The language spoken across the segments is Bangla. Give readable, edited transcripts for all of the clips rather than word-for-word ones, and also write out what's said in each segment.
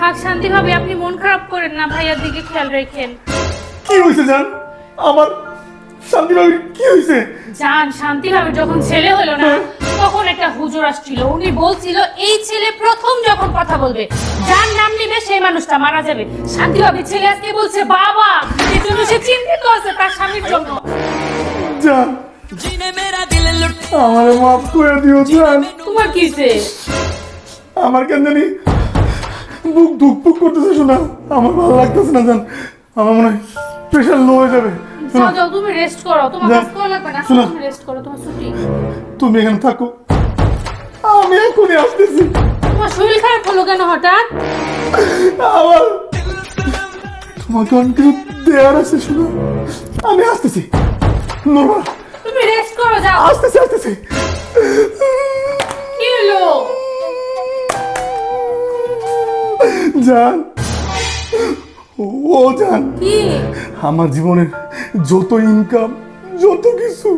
থাক শান্তি ভাবে, আপনি মন খারাপ করেন না, ভাইয়ার দিকে খেয়াল রাখেন। কি হয়েছে জান? আমার শান্তি ভাবে কি হয়েছে? জান, শান্তি ভাবে যখন ছেলে হলো না, তখন একটা হুজুর আসছিল, উনি বলছিল এই ছেলে প্রথম যখন কথা বলবে, যার নাম নিবে সেই মানুষটা মারা যাবে। শান্তি ভাবে ছেলে আজকে বলছে বাবা, এই জন্য সে চিন্তিত আছে তার স্বামীর জন্য। জান, আমার মাফ করে দিও জান। তোমার কিসে? আমার কেন জানি বুক ধুকপুক করতেছে শোনা, আমার ভালো লাগতেছে না জান। আমার মনে হয় প্রেশার লো হয়ে যাবে। যাও যাও, তুমি রেস্ট করো, তোমার কাজ করা লাগবে না, তুমি রেস্ট করো, তোমার ছুটি। তুমি এখানে থাকো, আমি এখনই আসতেছি। তোমার শরীর খারাপ হলো কেন হঠাৎ? আমার তোমাকে অনেক কিছু দেওয়ার আছে শোনা, আমি আসতেছি। নরমা, তুমি রেস্ট করো, যাও। আসতেছি আসতেছি। কি হলো? জান, ও জান, কি? আমার জীবনের যত ইনকাম, যত কিছু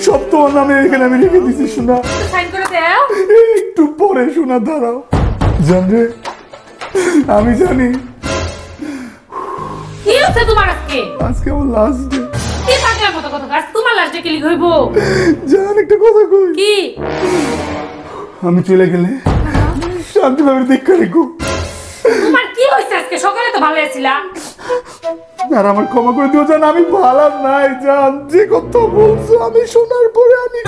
সব তোমার নামে এখানে আমি রেখে দিছি শোনা। সাইন করে দাও। একটু পরে শোনা, দাঁড়াও। জান রে, আমি জানি কি হচ্ছে তোমার আজকে? আজকে আমার লাস্ট ডে। কি পাগলার মতো কথা কাজ, তোমার লাস্ট ডে কি লিখ হইব? জান, একটা কথা কই। কি? আমি চলে গেলে শান্তি ভাবে দেখা রেখো। তোমার কি হইছে আজকে? সকালে তো ভালো ছিলা। আর আমার ক্ষমা করে দিও জান, আমি ভালো নাই জান। যে কথা বলছো আমি শোনার পরে আমি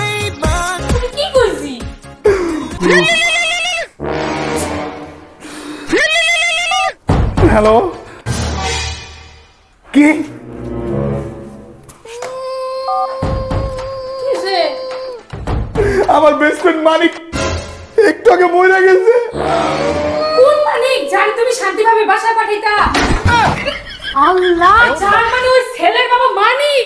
তুমি কি কইছি? হ্যালো, কি কিসে? আমার বেস্ট ফ্রেন্ড মানিক একটু আগে মরে গেছে। কোন মানিক? যার তুমি শান্তিভাবে বাসায় পাঠাইতা? আল্লাহ, যার মানে ওই ছেলের বাবা মানিক।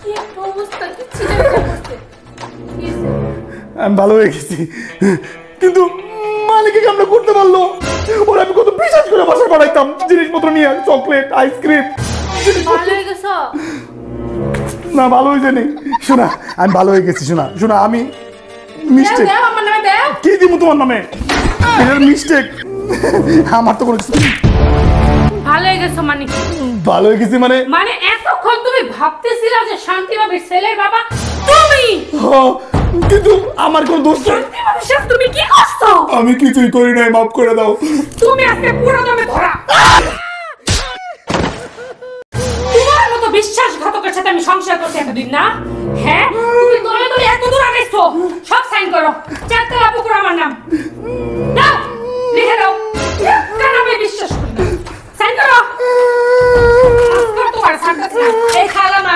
কি একটা অবস্থা, কিচ্ছু জানি না করতে। কিসে? আমি ভালো হয়ে গেছি, কিন্তু মালিকে আমরা করতে পারলো। ওরা আমি কত বিশ্বাস করে বাসায় পাঠাইতাম জিনিসপত্র নিয়ে, চকলেট, আইসক্রিম। ভালো হয়ে গেছো? না, ভালো হয়ে যায়নি শোনা, আমি ভালো হয়ে গেছি শোনা। শোনা, আমি মিস্টেক। দাও আমার নামে দাও। কি দিব তোমার নামে? এটা মিস্টেক, আমার তো কোনো কিছু। ভালো হয়ে গেছো মানে কি? ভালো হয়ে গেছি মানে মানে এতক্ষণ তুমি ভাবতেছিলা যে শান্তিভাবে ছেলের বাবা তুমি, কিন্তু আমার কোনো দোষ নেই। শান্তিভাবে সাথে তুমি কি করছো? আমি কিছুই করি নাই, মাফ করে দাও। তুমি আজকে পুরো দমে ধরা। তোমার মতো বিশ্বাসঘাতকের সাথে আমি সংসার করতে এতদিন না? হ্যাঁ, তুমি দলে দলে এত দূর আগাইছো। সব সাইন করো, চারতলা পুকুর আমার নাম। দাও, লিখে দাও। কেন আমি বিশ্বাস করি না? সাইন করো। আজকাল তোমার সাথে এই খালা না।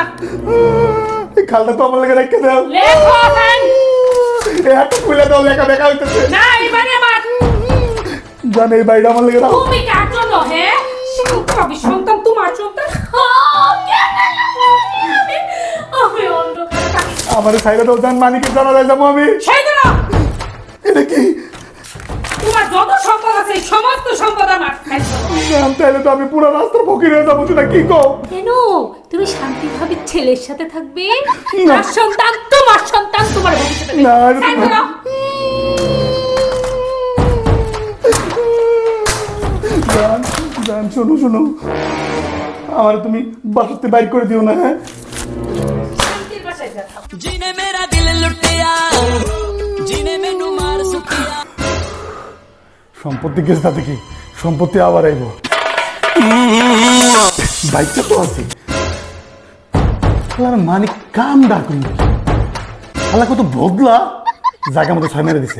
এই খালটা তো আমার লেগে রেখে দাও। লেখো সাইন। এই হাতটা খুলে দাও, লেখা দেখা হইতেছে। না, এই বাড়ি আমার। জান, এই বাড়িটা আমার লেগে দাও। তুমি কার জন্য? হ্যাঁ, শান্তি সন্তান তোমার সন্তান। আমি অন্ধকার। আমার সাইডে দাও জান, মানিকের জানালায় যাবো আমি। সেই দিন এটা কি তোমার যত সম্পদ আছে এই সমস্ত সম্পদ আমার। জান, তাহলে তো আমি পুরো রাস্তার ফকির হয়ে যাবো। তুই কি কও? কেন? তুমি শান্তিভাবে ছেলের সাথে থাকবে, না। তার সন্তান তোমার সন্তান, তোমার ভবিষ্যতে না, সাইন করো। জান, জান, শোনো শোনো, আমার তুমি বাসাতে বাইর করে দিও না। হ্যাঁ, শান্তির বাসায় যাও। जिने मेरा दिल लुटिया जिने मैनू मार सुटिया সম্পত্তি গেছে তাতে কি, সম্পত্তি আবার আইব। বাইকটা তো আছে, মানিক কাম ডাকুন, আল্লাহ কত বদলা জায়গা মতো ছয় মেরে দিছে।